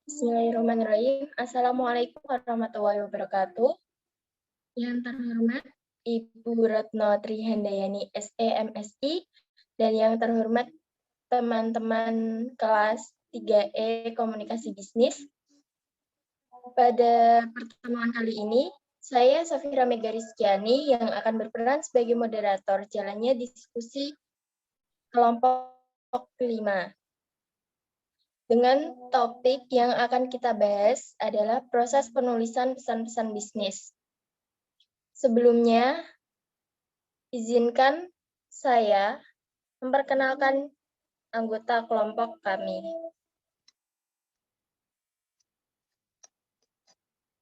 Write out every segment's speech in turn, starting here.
Bismillahirrahmanirrahim. Assalamualaikum warahmatullahi wabarakatuh. Yang terhormat Ibu Retno Trihandayani SE MSI dan yang terhormat teman-teman kelas 3E Komunikasi Bisnis. Pada pertemuan kali ini, saya Safira Megarizkiani yang akan berperan sebagai moderator jalannya diskusi kelompok 5. Dengan topik yang akan kita bahas adalah proses penulisan pesan-pesan bisnis. Sebelumnya, izinkan saya memperkenalkan anggota kelompok kami.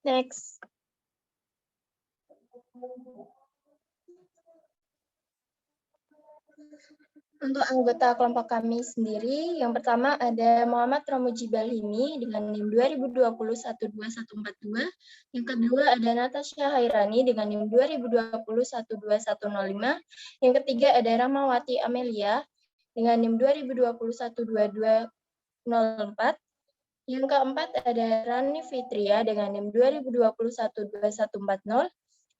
Next. Untuk anggota kelompok kami sendiri, yang pertama ada Muhammad Ramuji Balhimi dengan NIM 2020-12142. Yang kedua ada Natasha Hairani dengan NIM 2020-12105. Yang ketiga ada Ramawati Amelia dengan NIM 2020-12204. Yang keempat ada Rani Fitria dengan NIM 2020-12140.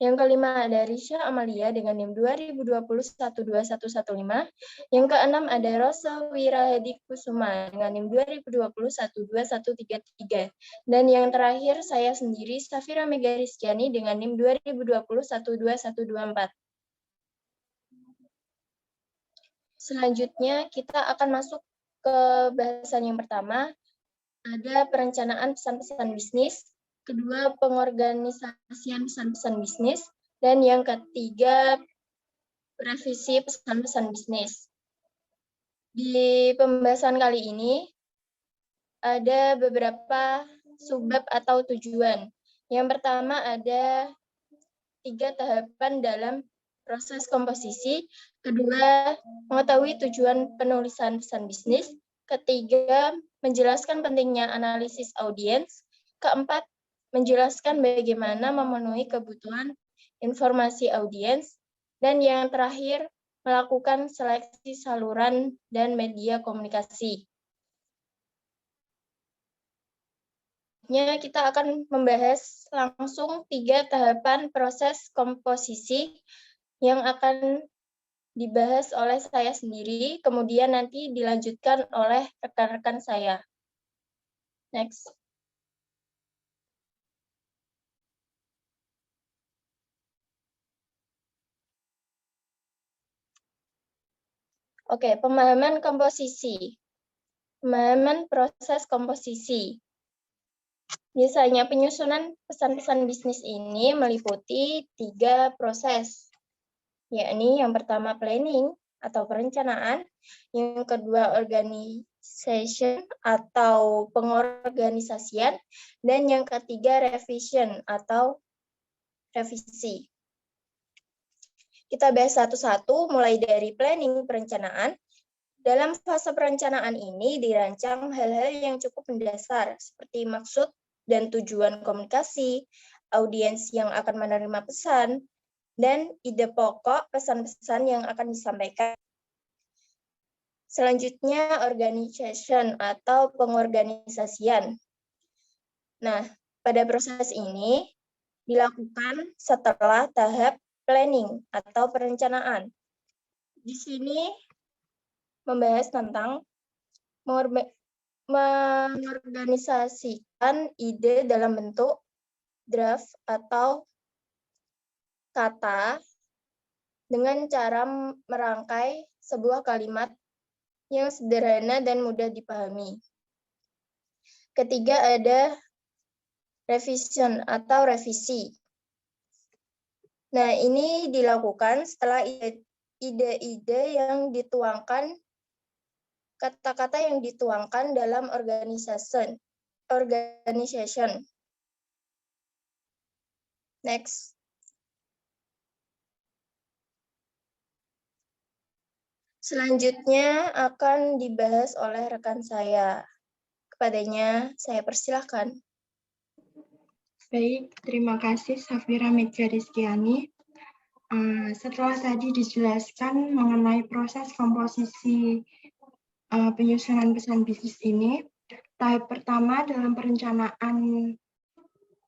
Yang kelima ada Risha Amalia dengan NIM 2020-12115. Yang keenam ada Rosa Wirahadi Kusuma dengan NIM 2020-12133. Dan yang terakhir saya sendiri Safira Megarizkiani dengan NIM 2020-12124. Selanjutnya kita akan masuk ke bahasan yang pertama, ada perencanaan pesan-pesan bisnis, kedua pengorganisasian pesan-pesan bisnis, dan yang ketiga revisi pesan-pesan bisnis. Di pembahasan kali ini ada beberapa subbab atau tujuan. Yang pertama ada 3 tahapan dalam proses komposisi, kedua mengetahui tujuan penulisan pesan bisnis, ketiga menjelaskan pentingnya analisis audiens, keempat menjelaskan bagaimana memenuhi kebutuhan informasi audiens, dan yang terakhir melakukan seleksi saluran dan media komunikasi. Kita akan membahas langsung 3 tahapan proses komposisi yang akan dibahas oleh saya sendiri, kemudian nanti dilanjutkan oleh rekan-rekan saya. Next. Oke, pemahaman komposisi. Pemahaman proses komposisi. Biasanya penyusunan pesan-pesan bisnis ini meliputi 3 proses, yakni yang pertama planning atau perencanaan, yang kedua organization atau pengorganisasian, dan yang ketiga revision atau revisi. Kita bahas satu-satu mulai dari planning perencanaan. Dalam fase perencanaan ini dirancang hal-hal yang cukup mendasar seperti maksud dan tujuan komunikasi, audiens yang akan menerima pesan, dan ide pokok pesan-pesan yang akan disampaikan. Selanjutnya organization atau pengorganisasian. Nah, pada proses ini dilakukan setelah tahap planning atau perencanaan. Di sini membahas tentang mengorganisasikan ide dalam bentuk draft atau kata dengan cara merangkai sebuah kalimat yang sederhana dan mudah dipahami. Ketiga ada revision atau revisi. Nah, ini dilakukan setelah ide-ide yang dituangkan, kata-kata yang dituangkan dalam organization. Next. Selanjutnya akan dibahas oleh rekan saya. Kepadanya saya persilahkan. Baik, terima kasih Safira Megarizkiani. Setelah tadi dijelaskan mengenai proses komposisi penyusunan pesan bisnis ini, Tahap pertama dalam perencanaan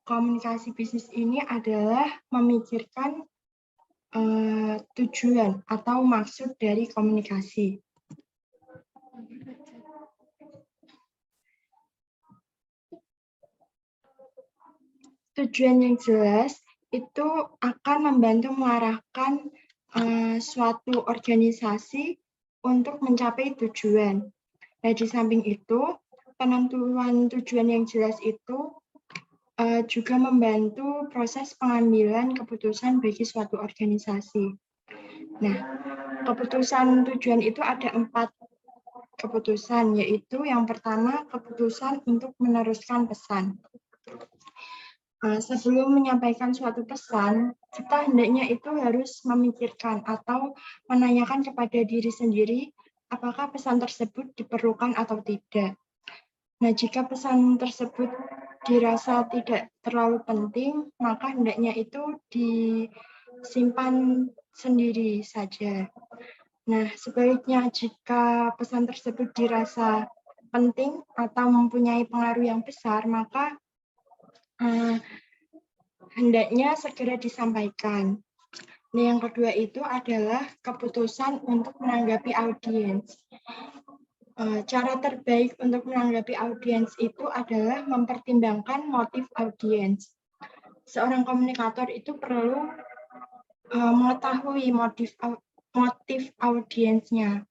komunikasi bisnis ini adalah memikirkan tujuan atau maksud dari komunikasi. Tujuan yang jelas itu akan membantu mengarahkan suatu organisasi untuk mencapai tujuan. Nah, di samping itu, penentuan tujuan yang jelas itu juga membantu proses pengambilan keputusan bagi suatu organisasi. Nah, keputusan tujuan itu ada 4 keputusan, yaitu yang pertama keputusan untuk meneruskan pesan. Sebelum menyampaikan suatu pesan, kita hendaknya itu harus memikirkan atau menanyakan kepada diri sendiri apakah pesan tersebut diperlukan atau tidak. Nah, jika pesan tersebut dirasa tidak terlalu penting, maka hendaknya itu disimpan sendiri saja. Nah, sebaliknya jika pesan tersebut dirasa penting atau mempunyai pengaruh yang besar, maka hendaknya segera disampaikan. Nah, yang kedua itu adalah keputusan untuk menanggapi audiens. Cara terbaik untuk menanggapi audiens itu adalah mempertimbangkan motif audiens. Seorang komunikator itu perlu mengetahui motif audiensnya.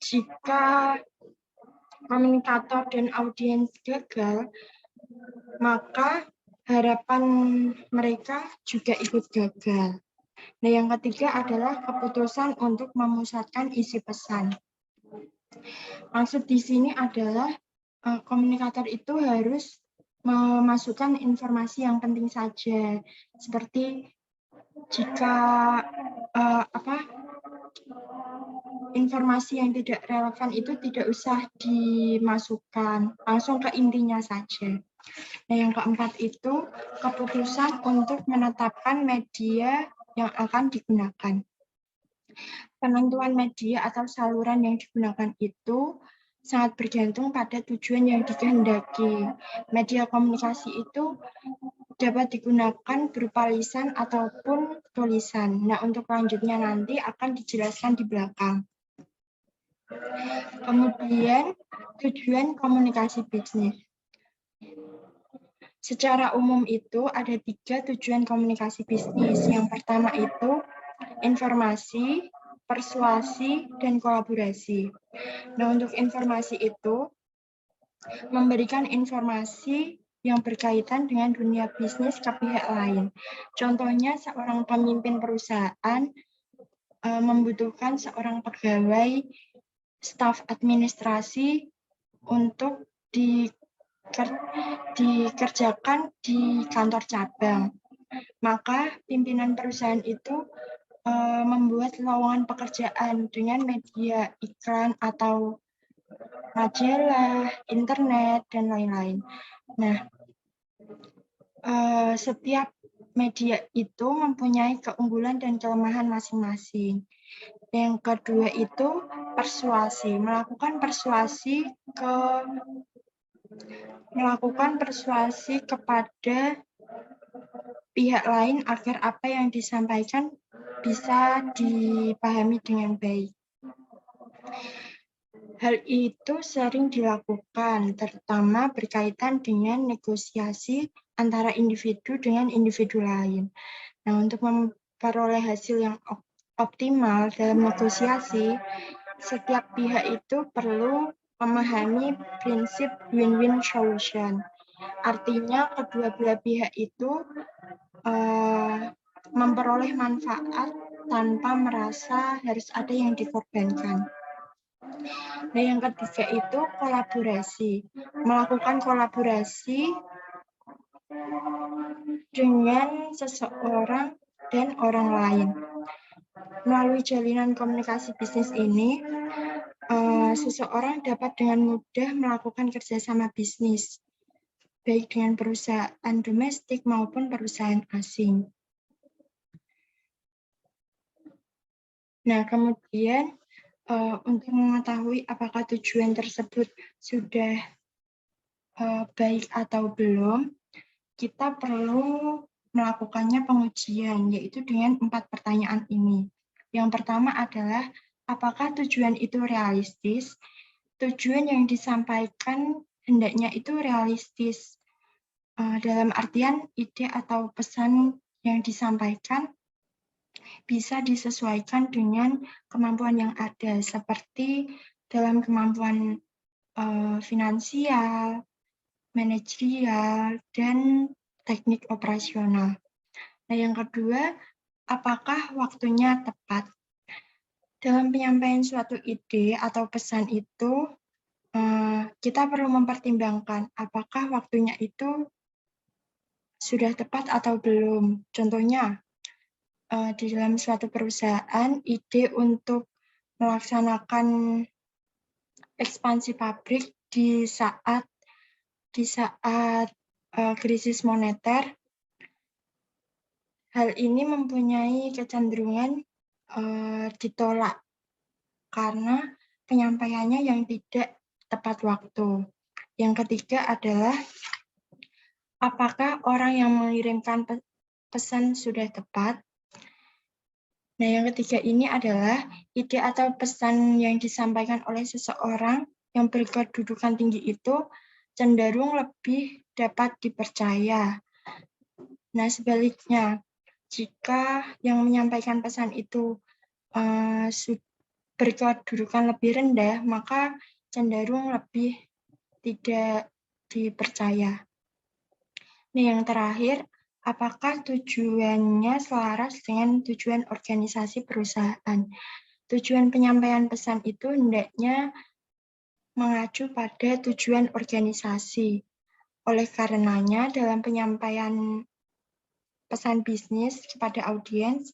Jika komunikator dan audiens gagal, maka harapan mereka juga ikut gagal. Nah, yang ketiga adalah keputusan untuk memusatkan isi pesan. Maksud di sini adalah komunikator itu harus memasukkan informasi yang penting saja, seperti jika informasi yang tidak relevan itu tidak usah dimasukkan, langsung ke intinya saja. Nah, yang keempat itu keputusan untuk menetapkan media yang akan digunakan. Penentuan media atau saluran yang digunakan itu sangat bergantung pada tujuan yang dikehendaki. Media komunikasi itu dapat digunakan berupa lisan ataupun tulisan. Nah, untuk lanjutnya nanti akan dijelaskan di belakang. Kemudian, tujuan komunikasi bisnis. Secara umum itu ada 3 tujuan komunikasi bisnis. Yang pertama itu informasi, persuasi, dan kolaborasi. Nah, untuk informasi itu memberikan informasi yang berkaitan dengan dunia bisnis ke pihak lain. Contohnya, seorang pemimpin perusahaan membutuhkan seorang pegawai staf administrasi untuk dikerjakan di kantor cabang. Maka pimpinan perusahaan itu membuat lowongan pekerjaan dengan media iklan atau majalah, internet, dan lain-lain. Nah, setiap media itu mempunyai keunggulan dan kelemahan masing-masing. Yang kedua itu persuasi, melakukan persuasi kepada pihak lain agar apa yang disampaikan bisa dipahami dengan baik. Hal itu sering dilakukan, terutama berkaitan dengan negosiasi antara individu dengan individu lain. Nah, untuk memperoleh hasil yang optimal dalam negosiasi, setiap pihak itu perlu memahami prinsip win-win solution. Artinya, kedua belah pihak itu memperoleh manfaat tanpa merasa harus ada yang dikorbankan. Nah, yang ketiga itu kolaborasi. Melakukan kolaborasi dengan seseorang dan orang lain. Melalui jalinan komunikasi bisnis ini, seseorang dapat dengan mudah melakukan kerjasama bisnis, baik dengan perusahaan domestik maupun perusahaan asing. Nah, kemudian untuk mengetahui apakah tujuan tersebut sudah baik atau belum, kita perlu melakukannya pengujian, yaitu dengan 4 pertanyaan ini. Yang pertama adalah, apakah tujuan itu realistis? Tujuan yang disampaikan hendaknya itu realistis. Dalam artian, ide atau pesan yang disampaikan bisa disesuaikan dengan kemampuan yang ada, seperti dalam kemampuan finansial, manajerial, dan teknik operasional. Nah, yang kedua, apakah waktunya tepat? Dalam penyampaian suatu ide atau pesan itu, kita perlu mempertimbangkan apakah waktunya itu sudah tepat atau belum. Contohnya, di dalam suatu perusahaan, ide untuk melaksanakan ekspansi pabrik di saat krisis moneter, hal ini mempunyai kecenderungan ditolak karena penyampaiannya yang tidak tepat waktu. Yang ketiga adalah apakah orang yang mengirimkan pesan sudah tepat. Nah, yang ketiga ini adalah ide atau pesan yang disampaikan oleh seseorang yang berkedudukan tinggi itu cenderung lebih dapat dipercaya. Nah, sebaliknya, jika yang menyampaikan pesan itu berkedudukan lebih rendah, maka cenderung lebih tidak dipercaya. Nah, yang terakhir, apakah tujuannya selaras dengan tujuan organisasi perusahaan? Tujuan penyampaian pesan itu hendaknya mengacu pada tujuan organisasi. Oleh karenanya, dalam penyampaian pesan bisnis kepada audiens,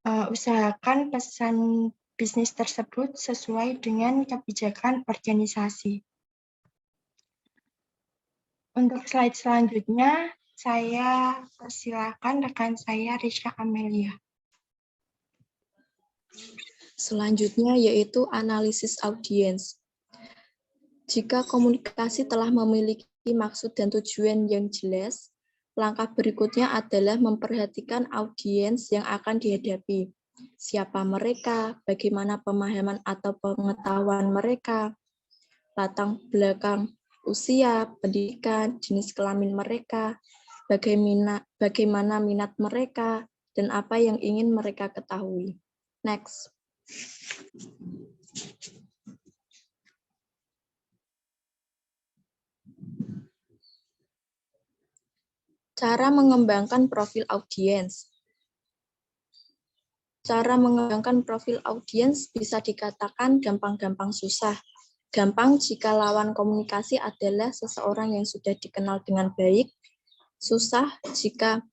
usahakan pesan bisnis tersebut sesuai dengan kebijakan organisasi. Untuk slide selanjutnya, saya persilakan rekan saya Rizka Amelia. Selanjutnya yaitu analisis audiens. Jika komunikasi telah memiliki maksud dan tujuan yang jelas, langkah berikutnya adalah memperhatikan audiens yang akan dihadapi. Siapa mereka, bagaimana pemahaman atau pengetahuan mereka, latar belakang usia, pendidikan, jenis kelamin mereka, bagaimana minat mereka, dan apa yang ingin mereka ketahui. Next. Cara mengembangkan profil audiens. Cara mengembangkan profil audiens bisa dikatakan gampang-gampang susah. Gampang jika lawan komunikasi adalah seseorang yang sudah dikenal dengan baik. Susah jika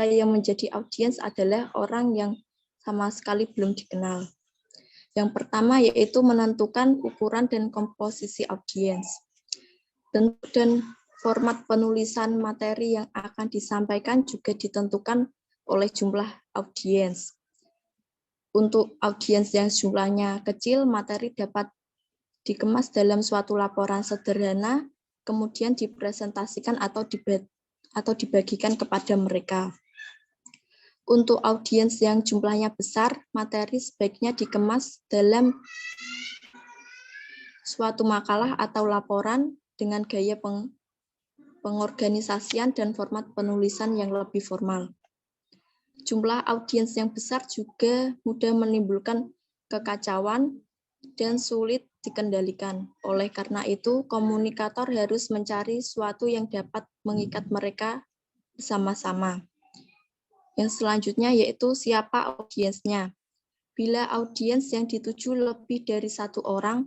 yang menjadi audiens adalah orang yang sama sekali belum dikenal. Yang pertama yaitu menentukan ukuran dan komposisi audiens. Bentuk dan format penulisan materi yang akan disampaikan juga ditentukan oleh jumlah audiens. Untuk audiens yang jumlahnya kecil, materi dapat dikemas dalam suatu laporan sederhana, kemudian dipresentasikan atau dibagikan kepada mereka. Untuk audiens yang jumlahnya besar, materi sebaiknya dikemas dalam suatu makalah atau laporan dengan gaya pengorganisasian dan format penulisan yang lebih formal. Jumlah audiens yang besar juga mudah menimbulkan kekacauan dan sulit dikendalikan. Oleh karena itu, komunikator harus mencari sesuatu yang dapat mengikat mereka bersama-sama. Yang selanjutnya yaitu siapa audiensnya. Bila audiens yang dituju lebih dari satu orang,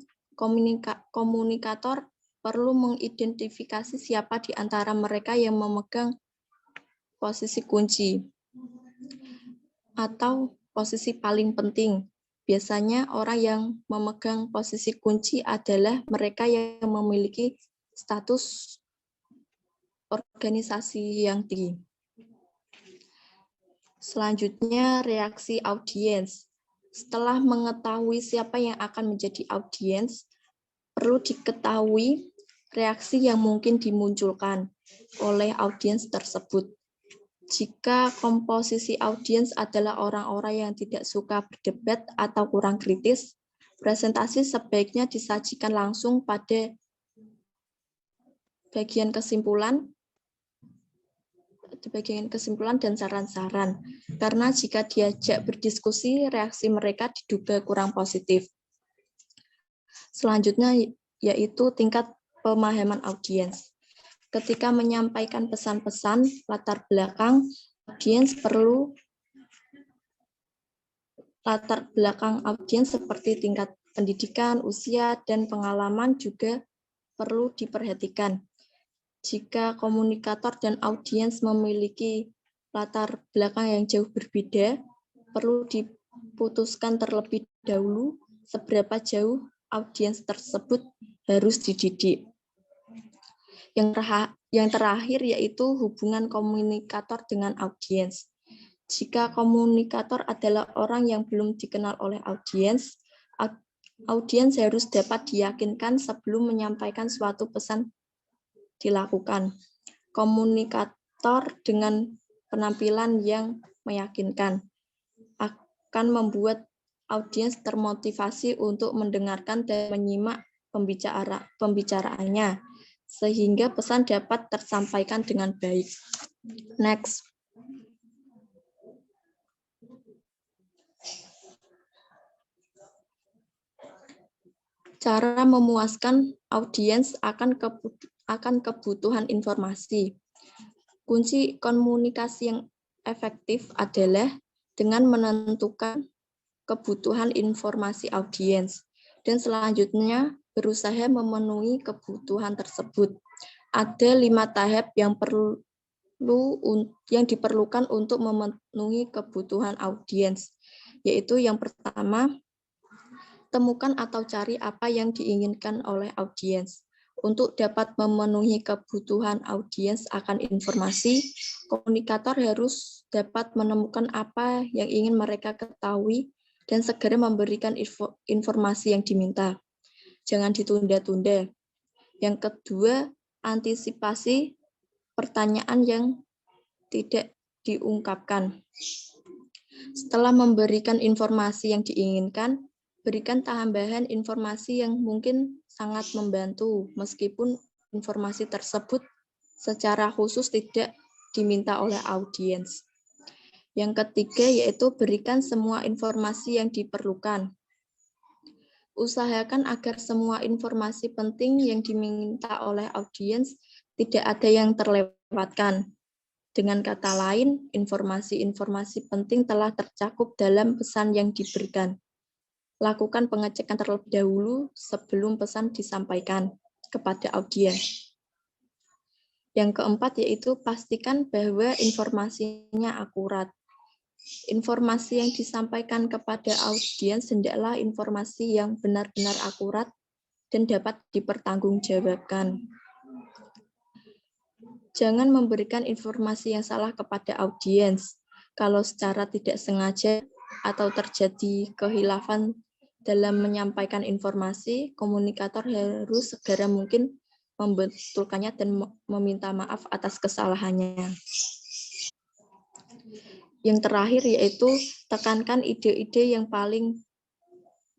komunikator perlu mengidentifikasi siapa di antara mereka yang memegang posisi kunci atau posisi paling penting. Biasanya orang yang memegang posisi kunci adalah mereka yang memiliki status organisasi yang tinggi. Selanjutnya, reaksi audiens. Setelah mengetahui siapa yang akan menjadi audiens, perlu diketahui reaksi yang mungkin dimunculkan oleh audiens tersebut. Jika komposisi audiens adalah orang-orang yang tidak suka berdebat atau kurang kritis, presentasi sebaiknya disajikan langsung pada bagian kesimpulan dan saran-saran. Karena jika diajak berdiskusi, reaksi mereka diduga kurang positif. Selanjutnya yaitu tingkat pemahaman audiens. Ketika menyampaikan pesan-pesan latar belakang, audiens perlu latar belakang audiens seperti tingkat pendidikan, usia, dan pengalaman juga perlu diperhatikan. Jika komunikator dan audiens memiliki latar belakang yang jauh berbeda, perlu diputuskan terlebih dahulu seberapa jauh audiens tersebut harus dididik. Yang terakhir yaitu hubungan komunikator dengan audiens. Jika komunikator adalah orang yang belum dikenal oleh audiens, audiens harus dapat diyakinkan sebelum menyampaikan suatu pesan dilakukan. Komunikator dengan penampilan yang meyakinkan akan membuat audiens termotivasi untuk mendengarkan dan menyimak pembicaraannya, sehingga pesan dapat tersampaikan dengan baik. Next. Cara memuaskan audiens akan kebutuhan informasi. Kunci komunikasi yang efektif adalah dengan menentukan kebutuhan informasi audiens dan selanjutnya berusaha memenuhi kebutuhan tersebut. Ada 5 tahap yang diperlukan untuk memenuhi kebutuhan audiens, yaitu yang pertama, temukan atau cari apa yang diinginkan oleh audiens. Untuk dapat memenuhi kebutuhan audiens akan informasi, komunikator harus dapat menemukan apa yang ingin mereka ketahui dan segera memberikan informasi yang diminta. Jangan ditunda-tunda. Yang kedua, antisipasi pertanyaan yang tidak diungkapkan. Setelah memberikan informasi yang diinginkan, berikan tambahan informasi yang mungkin sangat membantu, meskipun informasi tersebut secara khusus tidak diminta oleh audiens. Yang ketiga yaitu berikan semua informasi yang diperlukan. Usahakan agar semua informasi penting yang diminta oleh audiens tidak ada yang terlewatkan. Dengan kata lain, informasi-informasi penting telah tercakup dalam pesan yang diberikan. Lakukan pengecekan terlebih dahulu sebelum pesan disampaikan kepada audiens. Yang keempat yaitu pastikan bahwa informasinya akurat. Informasi yang disampaikan kepada audiens hendaklah informasi yang benar-benar akurat dan dapat dipertanggungjawabkan. Jangan memberikan informasi yang salah kepada audiens. Kalau secara tidak sengaja atau terjadi khilafan dalam menyampaikan informasi, komunikator harus segera mungkin membetulkannya dan meminta maaf atas kesalahannya. Yang terakhir yaitu tekankan ide-ide yang paling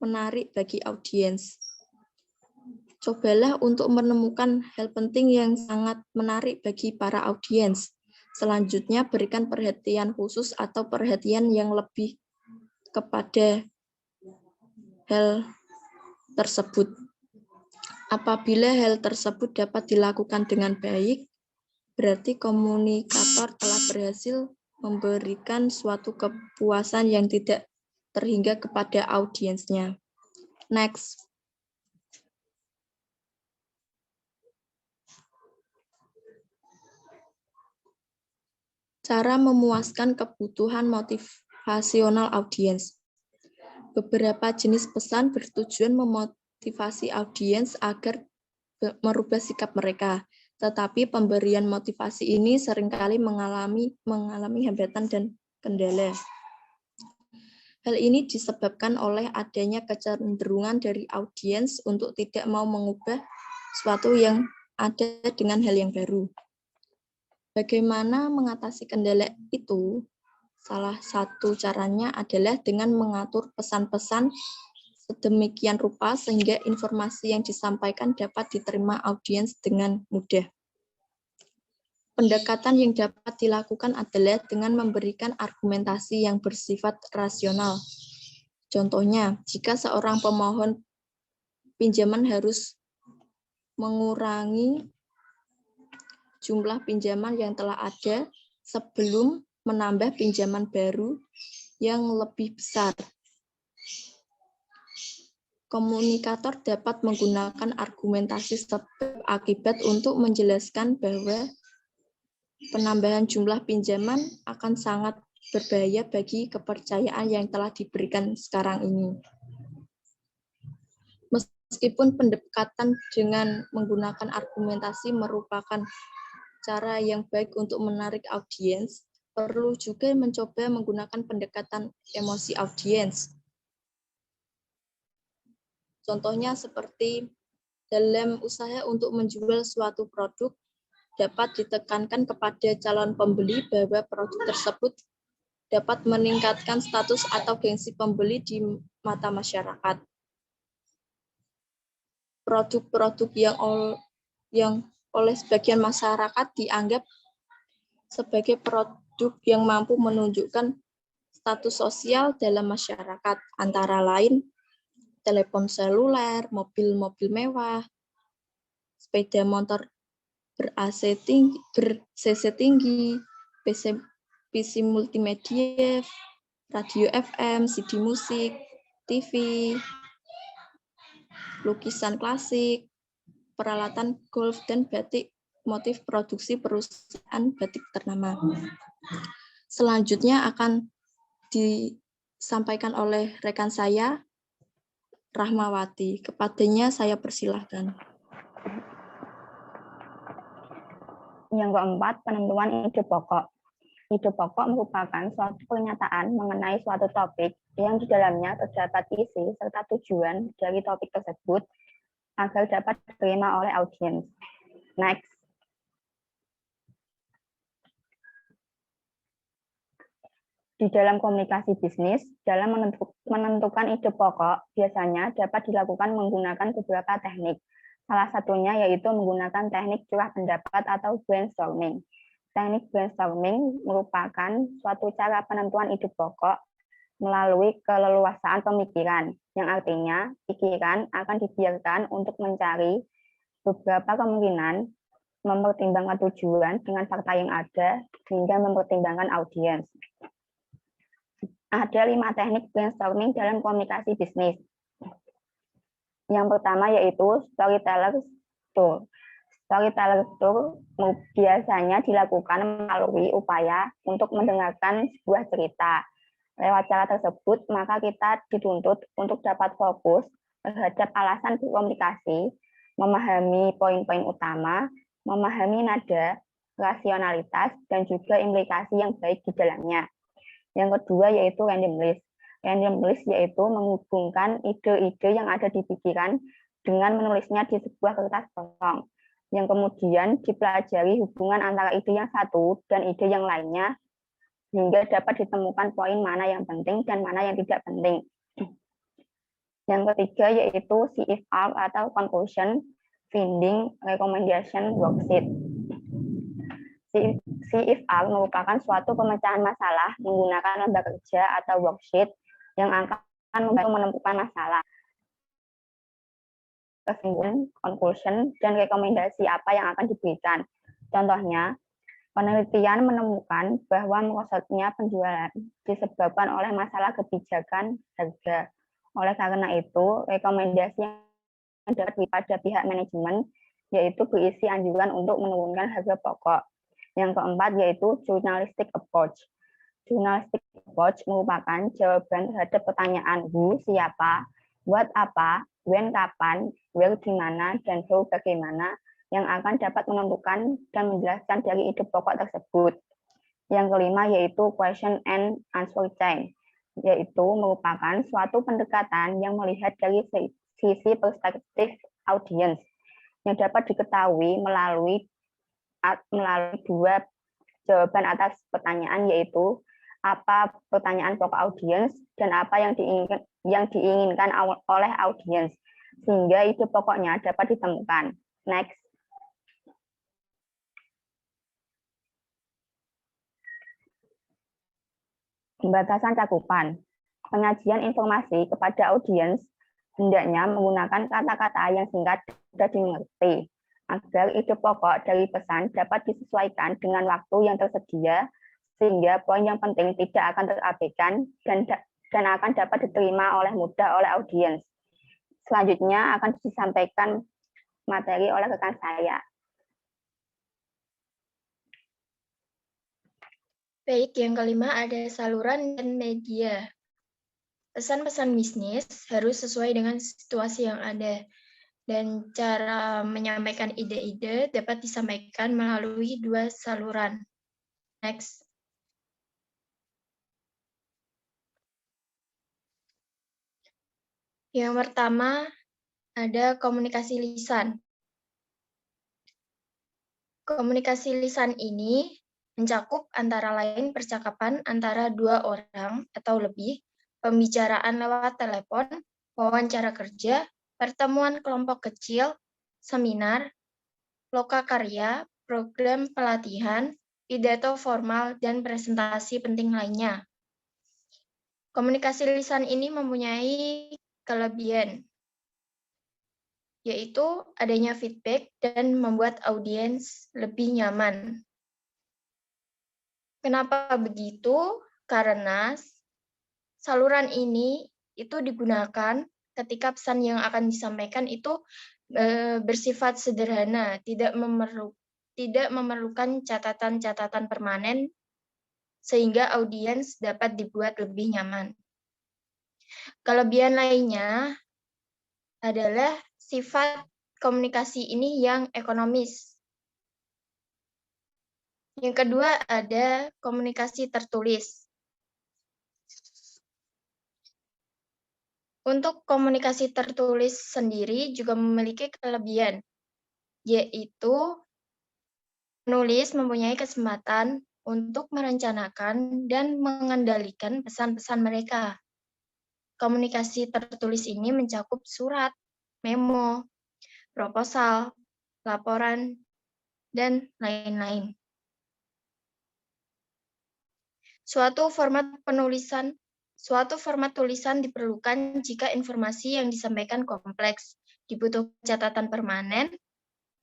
menarik bagi audiens. Cobalah untuk menemukan hal penting yang sangat menarik bagi para audiens. Selanjutnya berikan perhatian khusus atau perhatian yang lebih kepada hal tersebut. Apabila hal tersebut dapat dilakukan dengan baik, berarti komunikator telah berhasil memberikan suatu kepuasan yang tidak terhingga kepada audiensnya. Next. Cara memuaskan kebutuhan motivasional audiens. Beberapa jenis pesan bertujuan memotivasi audiens agar merubah sikap mereka, tetapi pemberian motivasi ini seringkali mengalami hambatan dan kendala. Hal ini disebabkan oleh adanya kecenderungan dari audiens untuk tidak mau mengubah sesuatu yang ada dengan hal yang baru. Bagaimana mengatasi kendala itu? Salah satu caranya adalah dengan mengatur pesan-pesan sedemikian rupa sehingga informasi yang disampaikan dapat diterima audiens dengan mudah. Pendekatan yang dapat dilakukan adalah dengan memberikan argumentasi yang bersifat rasional. Contohnya, jika seorang pemohon pinjaman harus mengurangi jumlah pinjaman yang telah ada sebelum menambah pinjaman baru yang lebih besar. Komunikator dapat menggunakan argumentasi sebab akibat untuk menjelaskan bahwa penambahan jumlah pinjaman akan sangat berbahaya bagi kepercayaan yang telah diberikan sekarang ini. Meskipun pendekatan dengan menggunakan argumentasi merupakan cara yang baik untuk menarik audiens, perlu juga mencoba menggunakan pendekatan emosi audiens. Contohnya seperti dalam usaha untuk menjual suatu produk, dapat ditekankan kepada calon pembeli bahwa produk tersebut dapat meningkatkan status atau gengsi pembeli di mata masyarakat. Produk-produk yang oleh sebagian masyarakat dianggap sebagai produk yang mampu menunjukkan status sosial dalam masyarakat, antara lain telepon seluler, mobil-mobil mewah, sepeda motor ber-CC tinggi, PC multimedia, radio FM, CD musik, TV, lukisan klasik, peralatan golf, dan batik motif produksi perusahaan batik ternama. Selanjutnya akan disampaikan oleh rekan saya, Rahmawati. Kepadanya saya persilahkan. Yang keempat, penentuan ide pokok. Ide pokok merupakan suatu pernyataan mengenai suatu topik yang di dalamnya terdapat isi serta tujuan dari topik tersebut agar dapat diterima oleh audiens. Next. Di dalam komunikasi bisnis, dalam menentukan ide pokok, biasanya dapat dilakukan menggunakan beberapa teknik. Salah satunya yaitu menggunakan teknik curah pendapat atau brainstorming. Teknik brainstorming merupakan suatu cara penentuan ide pokok melalui keleluasaan pemikiran, yang artinya pikiran akan dibiarkan untuk mencari beberapa kemungkinan, mempertimbangkan tujuan dengan fakta yang ada, hingga mempertimbangkan audiens. Ada 5 teknik brainstorming dalam komunikasi bisnis. Yang pertama yaitu storyteller tour. Storyteller tour biasanya dilakukan melalui upaya untuk mendengarkan sebuah cerita. Lewat cara tersebut, maka kita dituntut untuk dapat fokus terhadap alasan berkomunikasi, memahami poin-poin utama, memahami nada, rasionalitas, dan juga implikasi yang baik di dalamnya. Yang kedua yaitu random list. Random list yaitu menghubungkan ide-ide yang ada di pikiran dengan menulisnya di sebuah kertas kosong, yang kemudian dipelajari hubungan antara ide yang satu dan ide yang lainnya, hingga dapat ditemukan poin mana yang penting dan mana yang tidak penting. Yang ketiga yaitu CFR atau Conclusion Finding Recommendation Worksheet. CFR merupakan suatu pemecahan masalah menggunakan lembar kerja atau worksheet yang akan membantu menemukan masalah, kesimpulan, conclusion, dan rekomendasi apa yang akan diberikan. Contohnya, penelitian menemukan bahwa merosotnya penjualan disebabkan oleh masalah kebijakan harga. Oleh karena itu, rekomendasi yang dapat pada pihak manajemen yaitu berisi anjuran untuk menurunkan harga pokok. Yang keempat yaitu journalistic approach. Journalistic approach merupakan jawaban terhadap pertanyaan who, siapa, what, apa, when, kapan, where, di mana, dan how, bagaimana, yang akan dapat menentukan dan menjelaskan dari ide pokok tersebut. Yang kelima yaitu question and answer chain, yaitu merupakan suatu pendekatan yang melihat dari sisi perspektif audiens yang dapat diketahui melalui dua jawaban atas pertanyaan, yaitu apa pertanyaan pokok audiens dan apa yang diinginkan oleh audiens, sehingga ide pokoknya dapat ditemukan. Next. Pembatasan cakupan. Penyajian informasi kepada audiens hendaknya menggunakan kata-kata yang singkat dan dimengerti, agar ide pokok dari pesan dapat disesuaikan dengan waktu yang tersedia, sehingga poin yang penting tidak akan terabaikan dan akan dapat diterima mudah oleh audiens. Selanjutnya akan disampaikan materi oleh rekan saya. Baik, yang kelima ada saluran dan media. Pesan-pesan bisnis harus sesuai dengan situasi yang ada, dan cara menyampaikan ide-ide dapat disampaikan melalui dua saluran. Next. Yang pertama ada komunikasi lisan. Komunikasi lisan ini mencakup antara lain percakapan antara dua orang atau lebih, pembicaraan lewat telepon, wawancara kerja, pertemuan kelompok kecil, seminar, lokakarya, program pelatihan, pidato formal, dan presentasi penting lainnya. Komunikasi lisan ini mempunyai kelebihan, yaitu adanya feedback dan membuat audiens lebih nyaman. Kenapa begitu? Karena saluran ini itu digunakan ketika pesan yang akan disampaikan itu bersifat sederhana, tidak memerlukan catatan-catatan permanen, sehingga audiens dapat dibuat lebih nyaman. Kelebihan lainnya adalah sifat komunikasi ini yang ekonomis. Yang kedua ada komunikasi tertulis. Untuk komunikasi tertulis sendiri juga memiliki kelebihan, yaitu penulis mempunyai kesempatan untuk merencanakan dan mengendalikan pesan-pesan mereka. Komunikasi tertulis ini mencakup surat, memo, proposal, laporan, dan lain-lain. Suatu format tulisan diperlukan jika informasi yang disampaikan kompleks, dibutuhkan catatan permanen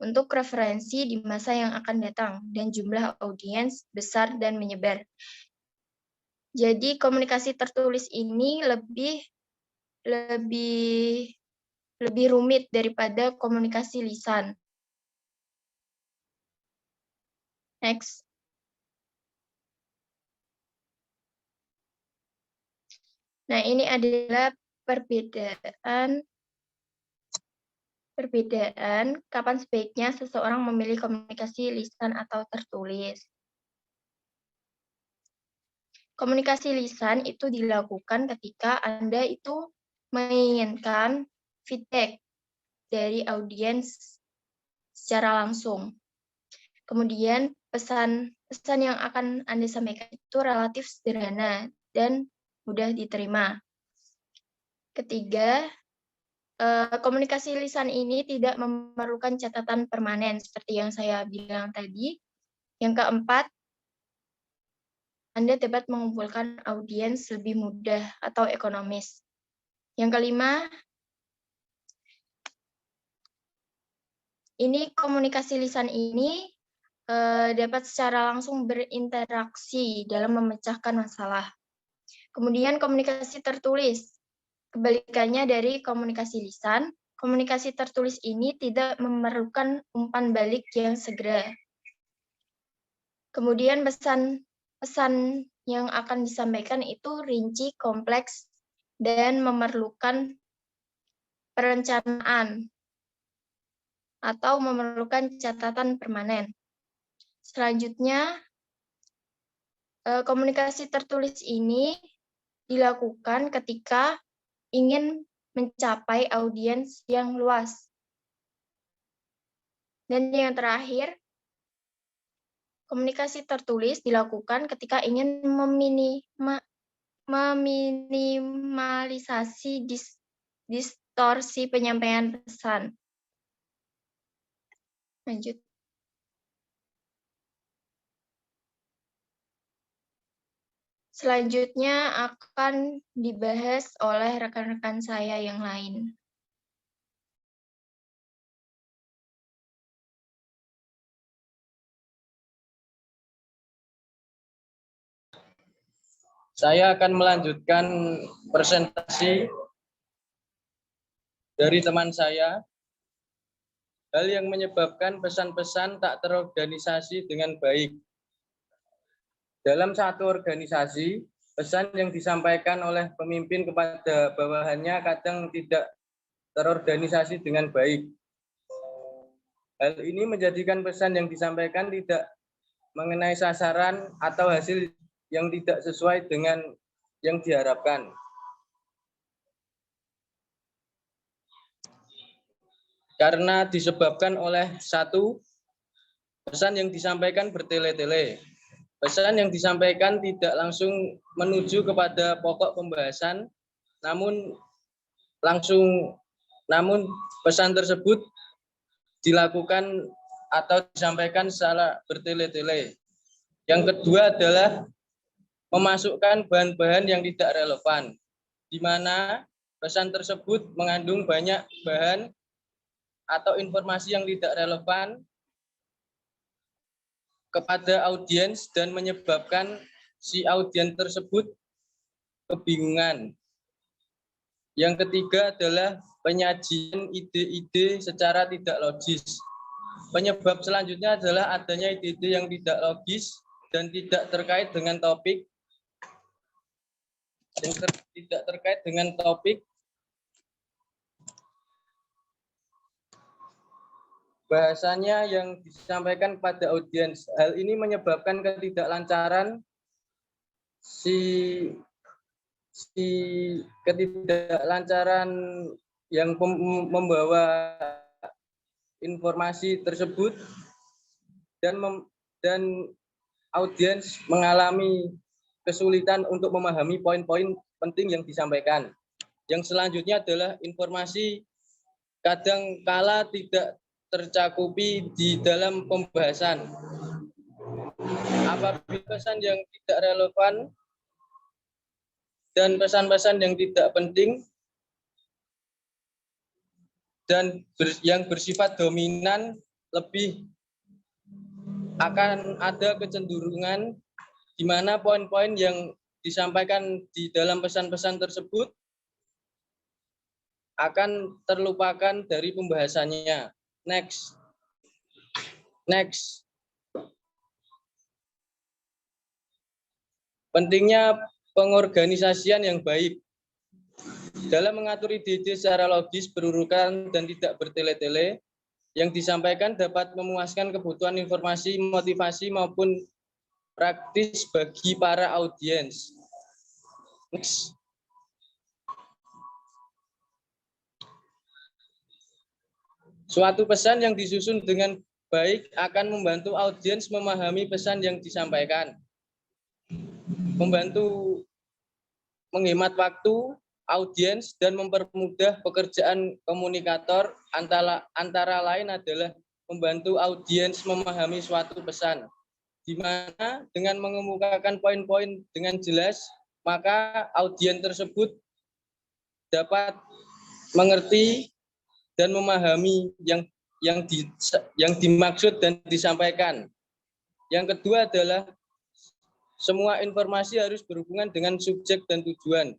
untuk referensi di masa yang akan datang, dan jumlah audiens besar dan menyebar. Jadi komunikasi tertulis ini lebih rumit daripada komunikasi lisan. Next. Nah, ini adalah perbedaan kapan sebaiknya seseorang memilih komunikasi lisan atau tertulis. Komunikasi lisan itu dilakukan ketika Anda itu menginginkan feedback dari audiens secara langsung. Kemudian pesan yang akan Anda sampaikan itu relatif sederhana dan mudah diterima. Ketiga, komunikasi lisan ini tidak memerlukan catatan permanen seperti yang saya bilang tadi. Yang keempat, Anda dapat mengumpulkan audiens lebih mudah atau ekonomis. Yang kelima, ini komunikasi lisan ini dapat secara langsung berinteraksi dalam memecahkan masalah. Kemudian komunikasi tertulis. Kebalikannya dari komunikasi lisan, komunikasi tertulis ini tidak memerlukan umpan balik yang segera. Kemudian pesan yang akan disampaikan itu rinci, kompleks, dan memerlukan perencanaan atau memerlukan catatan permanen. Selanjutnya, Komunikasi tertulis ini dilakukan ketika ingin mencapai audiens yang luas. Dan yang terakhir, komunikasi tertulis dilakukan ketika ingin meminimalisasi distorsi penyampaian pesan. Lanjut. Selanjutnya akan dibahas oleh rekan-rekan saya yang lain. Saya akan melanjutkan presentasi dari teman saya. Hal yang menyebabkan pesan-pesan tak terorganisasi dengan baik. Dalam satu organisasi, pesan yang disampaikan oleh pemimpin kepada bawahannya kadang tidak terorganisasi dengan baik. Hal ini menjadikan pesan yang disampaikan tidak mengenai sasaran atau hasil yang tidak sesuai dengan yang diharapkan. Karena disebabkan oleh satu, pesan yang disampaikan bertele-tele. Pesan yang disampaikan tidak langsung menuju kepada pokok pembahasan, namun pesan tersebut dilakukan atau disampaikan secara bertele-tele. Yang kedua adalah memasukkan bahan-bahan yang tidak relevan, di mana pesan tersebut mengandung banyak bahan atau informasi yang tidak relevan kepada audiens dan menyebabkan si audiens tersebut kebingungan. Yang ketiga adalah penyajian ide-ide secara tidak logis. Penyebab selanjutnya adalah adanya ide-ide yang tidak logis dan tidak terkait dengan topik. Bahasanya yang disampaikan kepada audiens. Hal ini menyebabkan ketidaklancaran yang membawa informasi tersebut dan audiens mengalami kesulitan untuk memahami poin-poin penting yang disampaikan. Yang selanjutnya adalah informasi kadang kala tidak tercakupi di dalam pembahasan. Apabila pesan yang tidak relevan dan pesan-pesan yang tidak penting dan yang bersifat dominan, lebih akan ada kecenderungan di mana poin-poin yang disampaikan di dalam pesan-pesan tersebut akan terlupakan dari pembahasannya. Next. Pentingnya pengorganisasian yang baik. Dalam mengatur ide-ide secara logis, berurutan, dan tidak bertele-tele, yang disampaikan dapat memuaskan kebutuhan informasi, motivasi, maupun praktis bagi para audiens. Next. Suatu pesan yang disusun dengan baik akan membantu audiens memahami pesan yang disampaikan. Membantu menghemat waktu audiens dan mempermudah pekerjaan komunikator, antara lain adalah membantu audiens memahami suatu pesan, di mana dengan mengemukakan poin-poin dengan jelas, maka audiens tersebut dapat mengerti dan memahami yang dimaksud dan disampaikan. Yang kedua adalah semua informasi harus berhubungan dengan subjek dan tujuan.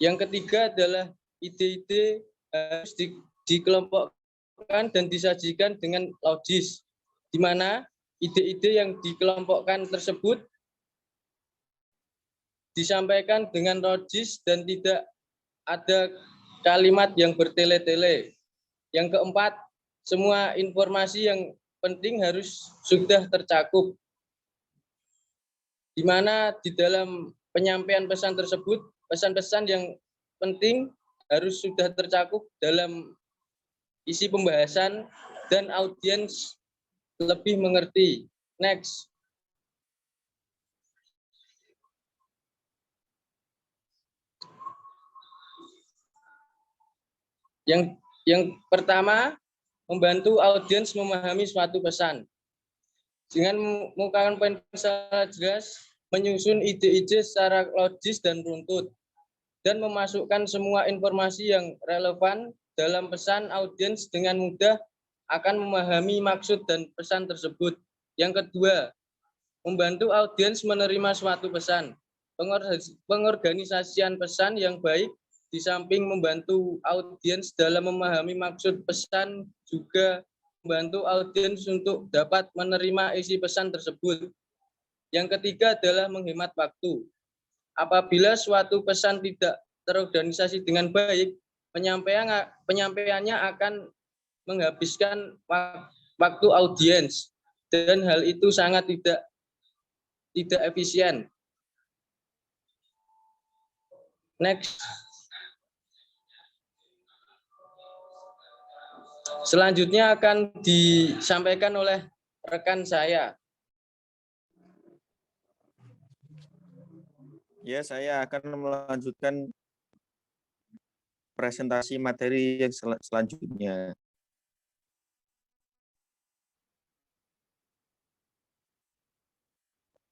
Yang ketiga adalah ide-ide harus dikelompokkan dan disajikan dengan logis, di mana ide-ide yang dikelompokkan tersebut disampaikan dengan logis dan tidak ada kalimat yang bertele-tele. Yang keempat, semua informasi yang penting harus sudah tercakup, di mana di dalam penyampaian pesan tersebut, pesan-pesan yang penting harus sudah tercakup dalam isi pembahasan dan audiens lebih mengerti. Next. Yang pertama, membantu audiens memahami suatu pesan. Dengan mengungkapkan poin secara jelas, menyusun ide-ide secara logis dan runtut, dan memasukkan semua informasi yang relevan dalam pesan, audiens dengan mudah akan memahami maksud dan pesan tersebut. Yang kedua, membantu audiens menerima suatu pesan. Pengorganisasian pesan yang baik di samping membantu audiens dalam memahami maksud pesan juga membantu audiens untuk dapat menerima isi pesan tersebut. Yang ketiga adalah menghemat waktu. Apabila suatu pesan tidak terorganisasi dengan baik, penyampaiannya akan menghabiskan waktu audiens dan hal itu sangat tidak efisien. Next. Selanjutnya akan disampaikan oleh rekan saya. Ya, saya akan melanjutkan presentasi materi yang selanjutnya.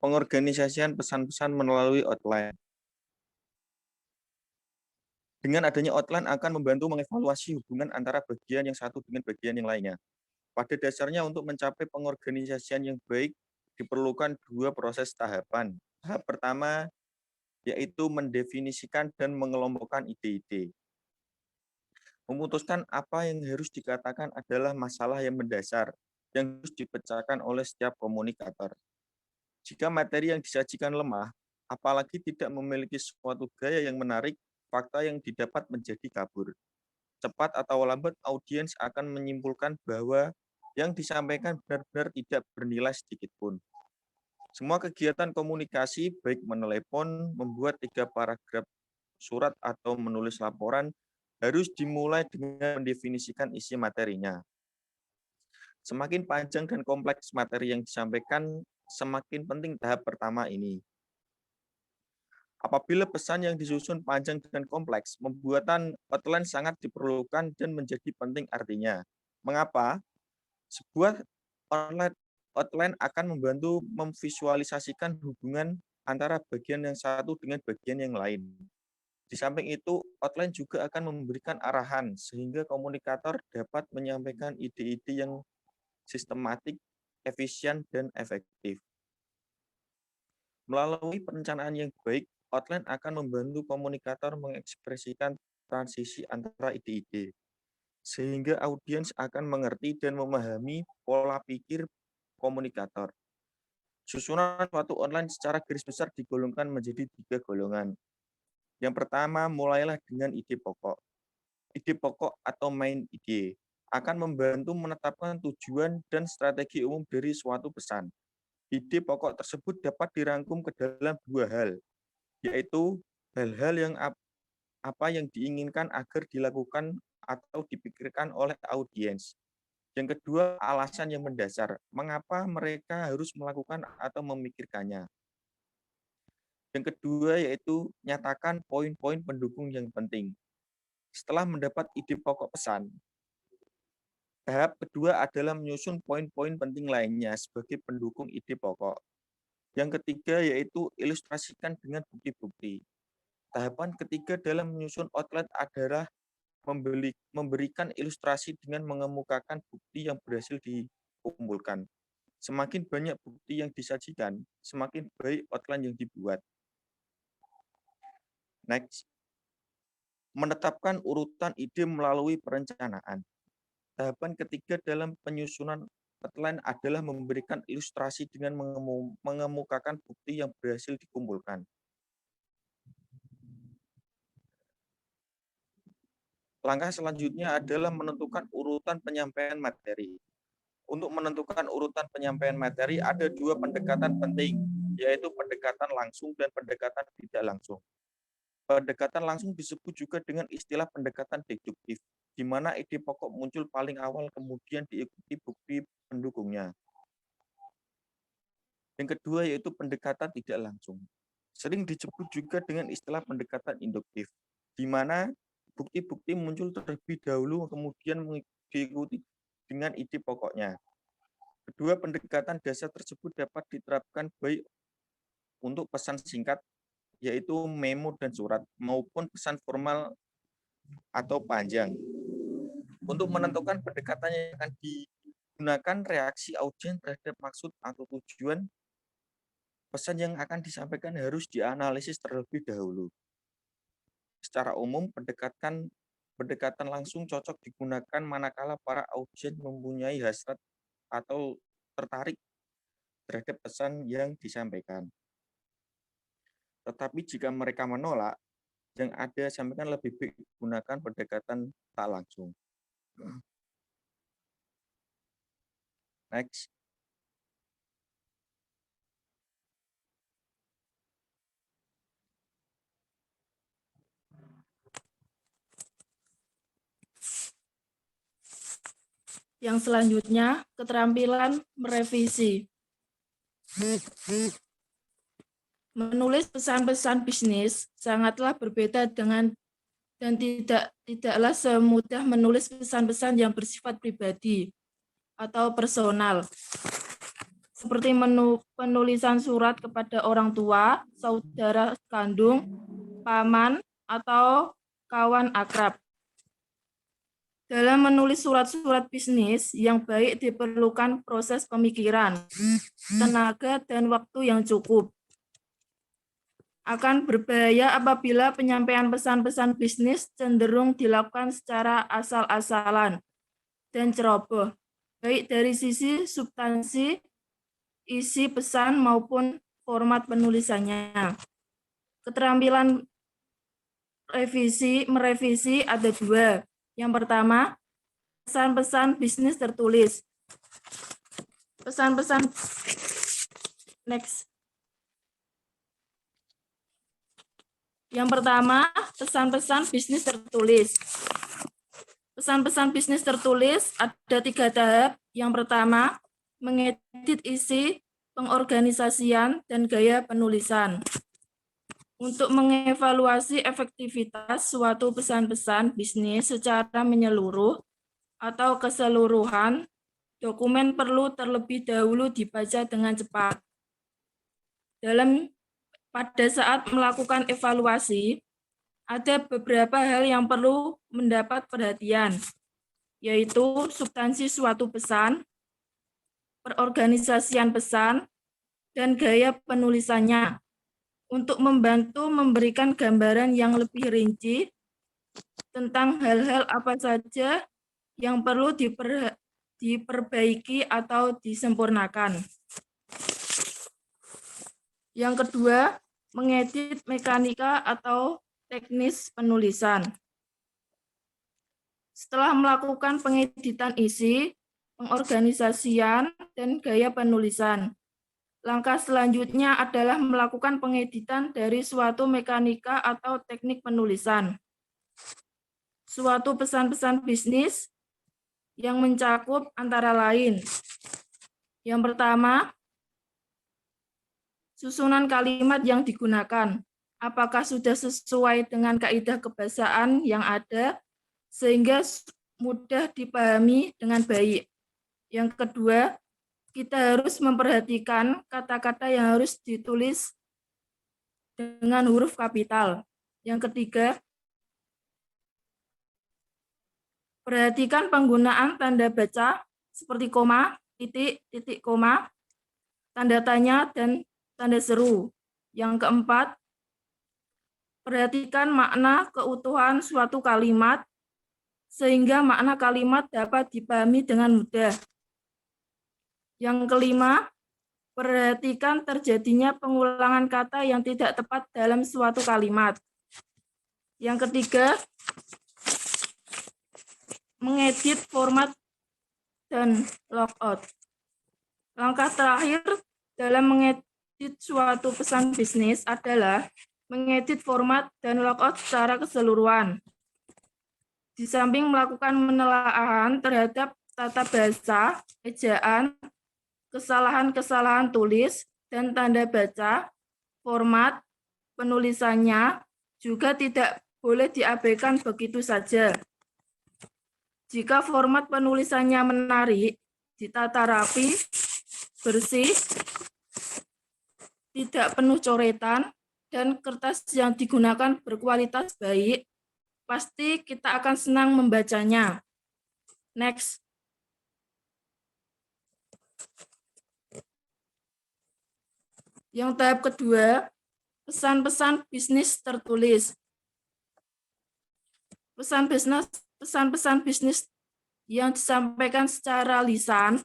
Pengorganisasian pesan-pesan melalui outline. Dengan adanya outline akan membantu mengevaluasi hubungan antara bagian yang satu dengan bagian yang lainnya. Pada dasarnya untuk mencapai pengorganisasian yang baik diperlukan dua proses tahapan. Tahap pertama yaitu mendefinisikan dan mengelompokkan ide-ide. Memutuskan apa yang harus dikatakan adalah masalah yang mendasar yang harus dipecahkan oleh setiap komunikator. Jika materi yang disajikan lemah, apalagi tidak memiliki suatu gaya yang menarik, fakta yang didapat menjadi kabur. Cepat atau lambat, audiens akan menyimpulkan bahwa yang disampaikan benar-benar tidak bernilai sedikit pun. Semua kegiatan komunikasi, baik menelepon, membuat 3 paragraf surat, atau menulis laporan, harus dimulai dengan mendefinisikan isi materinya. Semakin panjang dan kompleks materi yang disampaikan, semakin penting tahap pertama ini. Apabila pesan yang disusun panjang dan kompleks, pembuatan outline sangat diperlukan dan menjadi penting artinya. Mengapa? Sebuah outline akan membantu memvisualisasikan hubungan antara bagian yang satu dengan bagian yang lain. Di samping itu, outline juga akan memberikan arahan sehingga komunikator dapat menyampaikan ide-ide yang sistematik, efisien, dan efektif. Melalui perencanaan yang baik, outline akan membantu komunikator mengekspresikan transisi antara ide-ide, sehingga audiens akan mengerti dan memahami pola pikir komunikator. Susunan suatu outline secara garis besar digolongkan menjadi 3 golongan. Yang pertama, mulailah dengan ide pokok. Ide pokok atau main ide akan membantu menetapkan tujuan dan strategi umum dari suatu pesan. Ide pokok tersebut dapat dirangkum ke dalam 2 hal, yaitu hal-hal yang apa yang diinginkan agar dilakukan atau dipikirkan oleh audiens. Yang kedua, alasan yang mendasar, mengapa mereka harus melakukan atau memikirkannya. Yang kedua, yaitu nyatakan poin-poin pendukung yang penting. Setelah mendapat ide pokok pesan, tahap kedua adalah menyusun poin-poin penting lainnya sebagai pendukung ide pokok. Yang ketiga yaitu ilustrasikan dengan bukti-bukti. Tahapan ketiga dalam menyusun outline adalah memberikan ilustrasi dengan mengemukakan bukti yang berhasil dikumpulkan. Semakin banyak bukti yang disajikan, semakin baik outline yang dibuat. Next. Menetapkan urutan ide melalui perencanaan. Tahapan ketiga dalam penyusunan outline adalah memberikan ilustrasi dengan mengemukakan bukti yang berhasil dikumpulkan. Langkah selanjutnya adalah menentukan urutan penyampaian materi. Untuk menentukan urutan penyampaian materi ada dua pendekatan penting, yaitu pendekatan langsung dan pendekatan tidak langsung. Pendekatan langsung disebut juga dengan istilah pendekatan deduktif, di mana ide pokok muncul paling awal kemudian diikuti bukti pendukungnya. Yang kedua yaitu pendekatan tidak langsung. Sering disebut juga dengan istilah pendekatan induktif, di mana bukti-bukti muncul terlebih dahulu kemudian diikuti dengan ide pokoknya. Kedua pendekatan dasar tersebut dapat diterapkan baik untuk pesan singkat, yaitu memo dan surat, maupun pesan formal atau panjang. Untuk menentukan pendekatan yang akan digunakan, reaksi audiens terhadap maksud atau tujuan pesan yang akan disampaikan harus dianalisis terlebih dahulu. Secara umum, pendekatan langsung cocok digunakan manakala para audiens mempunyai hasrat atau tertarik terhadap pesan yang disampaikan. Tetapi jika mereka menolak, yang ada sampaikan lebih baik gunakan pendekatan tak langsung. Next. Yang selanjutnya, keterampilan merevisi. Menulis pesan-pesan bisnis sangatlah berbeda dengan dan tidaklah semudah menulis pesan-pesan yang bersifat pribadi atau personal. Seperti penulisan surat kepada orang tua, saudara kandung, paman, atau kawan akrab. Dalam menulis surat-surat bisnis yang baik diperlukan proses pemikiran, tenaga, dan waktu yang cukup. Akan berbahaya apabila penyampaian pesan-pesan bisnis cenderung dilakukan secara asal-asalan dan ceroboh, baik dari sisi substansi, isi pesan, maupun format penulisannya. Keterampilan merevisi ada dua. Yang pertama, pesan-pesan bisnis tertulis. Pesan-pesan next. Yang pertama, pesan-pesan bisnis tertulis. Pesan-pesan bisnis tertulis ada 3 tahap. Yang pertama, mengedit isi, pengorganisasian, dan gaya penulisan. Untuk mengevaluasi efektivitas suatu pesan-pesan bisnis secara menyeluruh atau keseluruhan, dokumen perlu terlebih dahulu dibaca dengan cepat. Pada saat melakukan evaluasi, ada beberapa hal yang perlu mendapat perhatian, yaitu substansi suatu pesan, perorganisasian pesan, dan gaya penulisannya, untuk membantu memberikan gambaran yang lebih rinci tentang hal-hal apa saja yang perlu diperbaiki atau disempurnakan. Yang kedua, mengedit mekanika atau teknis penulisan. Setelah melakukan pengeditan isi, pengorganisasian, dan gaya penulisan, langkah selanjutnya adalah melakukan pengeditan dari suatu mekanika atau teknik penulisan. Suatu pesan-pesan bisnis yang mencakup antara lain. Yang pertama, susunan kalimat yang digunakan. Apakah sudah sesuai dengan kaidah kebahasaan yang ada, sehingga mudah dipahami dengan baik. Yang kedua, kita harus memperhatikan kata-kata yang harus ditulis dengan huruf kapital. Yang ketiga, perhatikan penggunaan tanda baca seperti koma, titik, titik koma, tanda tanya, dan tanda seru. Yang keempat, perhatikan makna keutuhan suatu kalimat sehingga makna kalimat dapat dipahami dengan mudah. Yang kelima, perhatikan terjadinya pengulangan kata yang tidak tepat dalam suatu kalimat. Yang ketiga, mengedit format dan logout. Langkah terakhir dalam mengedit suatu pesan bisnis adalah mengedit format dan logout secara keseluruhan. Di samping melakukan penelaahan terhadap tata bahasa, ejaan, kesalahan-kesalahan tulis, dan tanda baca, format penulisannya juga tidak boleh diabaikan begitu saja. Jika format penulisannya menarik, ditata rapi, bersih, tidak penuh coretan, dan kertas yang digunakan berkualitas baik, pasti kita akan senang membacanya. Next. Yang tahap kedua, pesan-pesan bisnis tertulis. Pesan-pesan bisnis yang disampaikan secara lisan,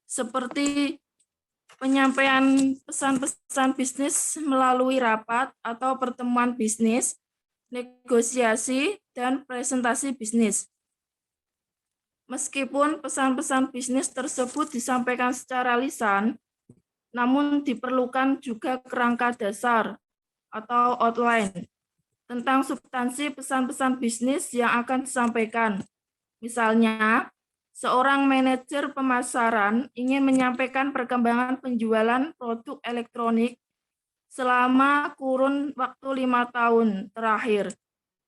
seperti penyampaian pesan-pesan bisnis melalui rapat atau pertemuan bisnis, negosiasi, dan presentasi bisnis. Meskipun pesan-pesan bisnis tersebut disampaikan secara lisan, namun diperlukan juga kerangka dasar atau outline tentang substansi pesan-pesan bisnis yang akan disampaikan. Misalnya, seorang manajer pemasaran ingin menyampaikan perkembangan penjualan produk elektronik selama kurun waktu 5 tahun terakhir,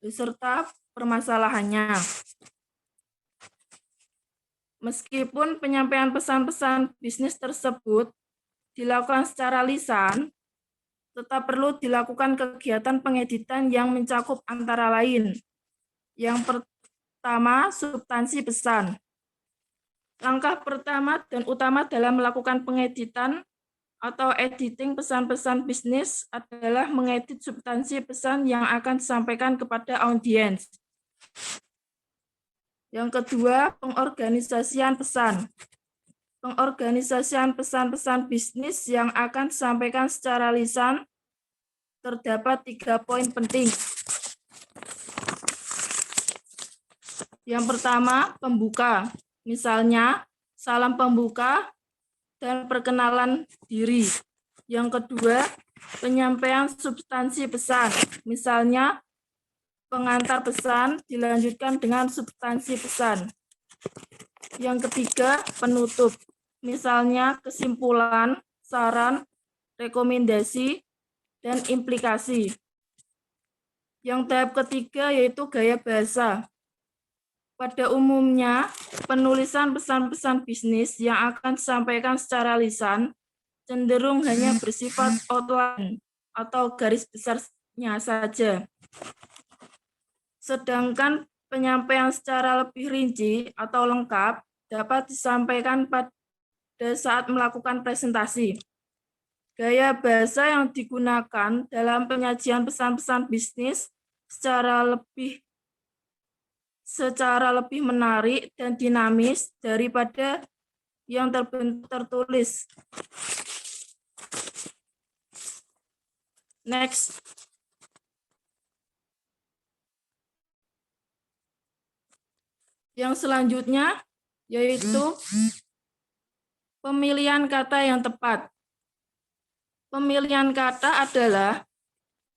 beserta permasalahannya. Meskipun penyampaian pesan-pesan bisnis tersebut dilakukan secara lisan, tetap perlu dilakukan kegiatan pengeditan yang mencakup antara lain. Yang pertama, substansi pesan. Langkah pertama dan utama dalam melakukan pengeditan atau editing pesan-pesan bisnis adalah mengedit substansi pesan yang akan disampaikan kepada audiens. Yang kedua, pengorganisasian pesan. Pengorganisasian pesan-pesan bisnis yang akan disampaikan secara lisan terdapat 3 poin penting. Yang pertama, pembuka. Misalnya, salam pembuka dan perkenalan diri. Yang kedua, penyampaian substansi pesan. Misalnya, pengantar pesan dilanjutkan dengan substansi pesan. Yang ketiga, penutup. Misalnya, kesimpulan, saran, rekomendasi, dan implikasi. Yang tahap ketiga yaitu gaya bahasa. Pada umumnya, penulisan pesan-pesan bisnis yang akan disampaikan secara lisan cenderung hanya bersifat outline atau garis besarnya saja. Sedangkan penyampaian secara lebih rinci atau lengkap dapat disampaikan pada saat melakukan presentasi. Gaya bahasa yang digunakan dalam penyajian pesan-pesan bisnis secara lebih menarik dan dinamis daripada yang tertulis. Next. Yang selanjutnya yaitu pemilihan kata yang tepat. Pemilihan kata adalah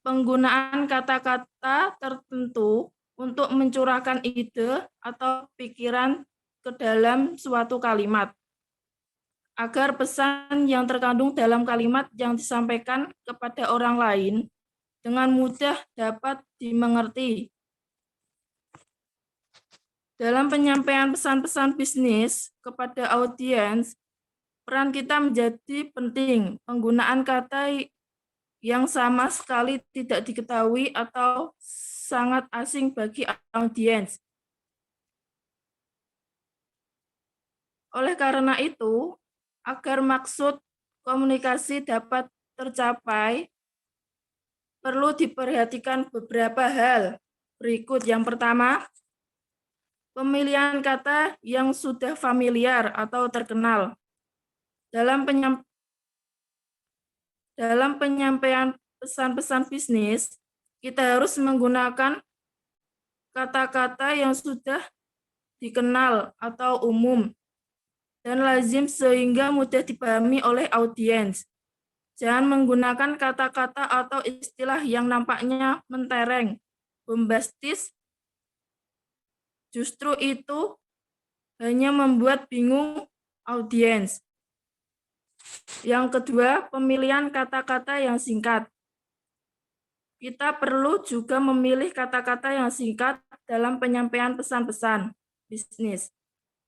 penggunaan kata-kata tertentu untuk mencurahkan ide atau pikiran ke dalam suatu kalimat, agar pesan yang terkandung dalam kalimat yang disampaikan kepada orang lain dengan mudah dapat dimengerti. Dalam penyampaian pesan-pesan bisnis kepada audiens, peran kita menjadi penting. Penggunaan kata yang sama sekali tidak diketahui atau sangat asing bagi audiens. Oleh karena itu, agar maksud komunikasi dapat tercapai, perlu diperhatikan beberapa hal berikut. Yang pertama, pemilihan kata yang sudah familiar atau terkenal. Dalam penyampaian pesan-pesan bisnis, kita harus menggunakan kata-kata yang sudah dikenal atau umum, dan lazim sehingga mudah dipahami oleh audiens. Jangan menggunakan kata-kata atau istilah yang nampaknya mentereng, bombastis. Justru itu hanya membuat bingung audiens. Yang kedua, pemilihan kata-kata yang singkat. Kita perlu juga memilih kata-kata yang singkat dalam penyampaian pesan-pesan bisnis.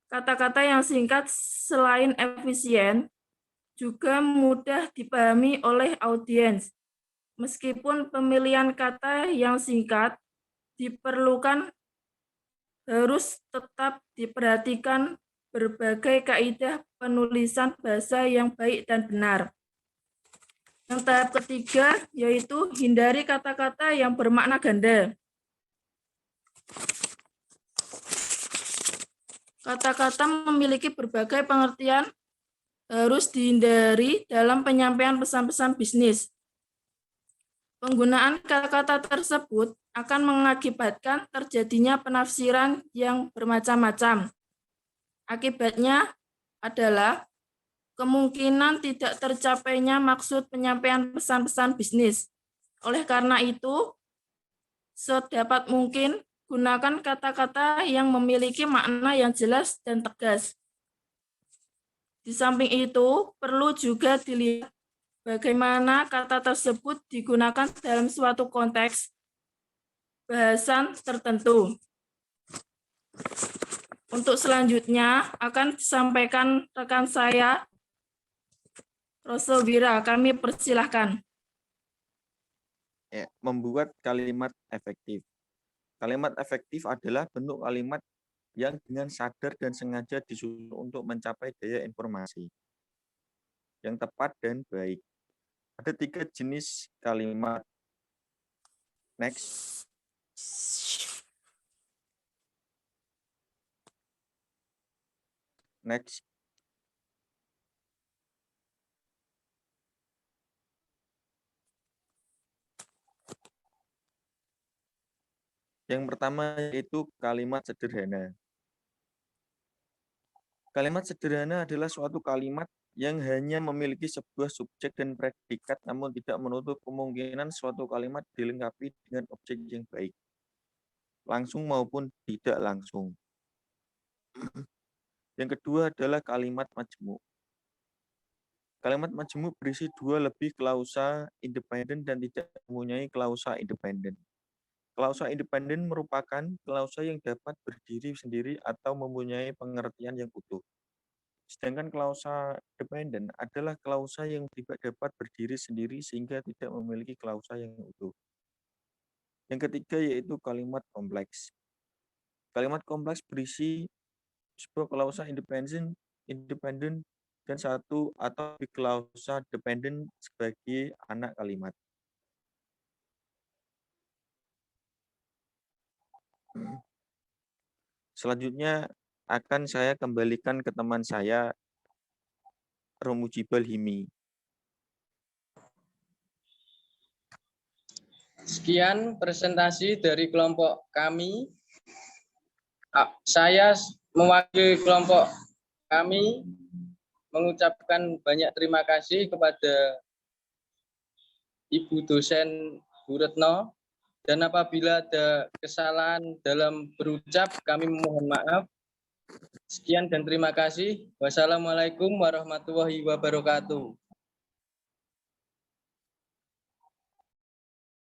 Kata-kata yang singkat selain efisien, juga mudah dipahami oleh audiens. Meskipun pemilihan kata yang singkat diperlukan, harus tetap diperhatikan berbagai kaidah penulisan bahasa yang baik dan benar. Yang tahap ketiga yaitu hindari kata-kata yang bermakna ganda. Kata-kata memiliki berbagai pengertian, harus dihindari dalam penyampaian pesan-pesan bisnis. Penggunaan kata-kata tersebut akan mengakibatkan terjadinya penafsiran yang bermacam-macam. Akibatnya adalah kemungkinan tidak tercapainya maksud penyampaian pesan-pesan bisnis. Oleh karena itu, sedapat mungkin gunakan kata-kata yang memiliki makna yang jelas dan tegas. Di samping itu, perlu juga dilihat bagaimana kata tersebut digunakan dalam suatu konteks bahasan tertentu. Untuk selanjutnya akan disampaikan rekan saya, Roso Wira. Kami persilahkan. Membuat kalimat efektif. Kalimat efektif adalah bentuk kalimat yang dengan sadar dan sengaja disusun untuk mencapai daya informasi yang tepat dan baik. Ada 3 jenis kalimat. Next. Next. Yang pertama yaitu kalimat sederhana. Kalimat sederhana adalah suatu kalimat yang hanya memiliki sebuah subjek dan predikat, namun tidak menutup kemungkinan suatu kalimat dilengkapi dengan objek yang baik, langsung maupun tidak langsung. Yang kedua adalah kalimat majemuk. Kalimat majemuk berisi 2 lebih klausa independen dan tidak mempunyai klausa independen. Klausa independen merupakan klausa yang dapat berdiri sendiri atau mempunyai pengertian yang utuh. Sedangkan klausa dependen adalah klausa yang tidak dapat berdiri sendiri sehingga tidak memiliki klausa yang utuh. Yang ketiga yaitu kalimat kompleks. Kalimat kompleks berisi sebuah klausa independen dan satu atau lebih klausa dependen sebagai anak kalimat. Selanjutnya akan saya kembalikan ke teman saya, Romujibal Himi. Sekian presentasi dari kelompok kami. Saya mewakili kelompok kami mengucapkan banyak terima kasih kepada Ibu dosen Bu Retno, dan apabila ada kesalahan dalam berucap kami mohon maaf. Sekian dan terima kasih. Wassalamualaikum warahmatullahi wabarakatuh.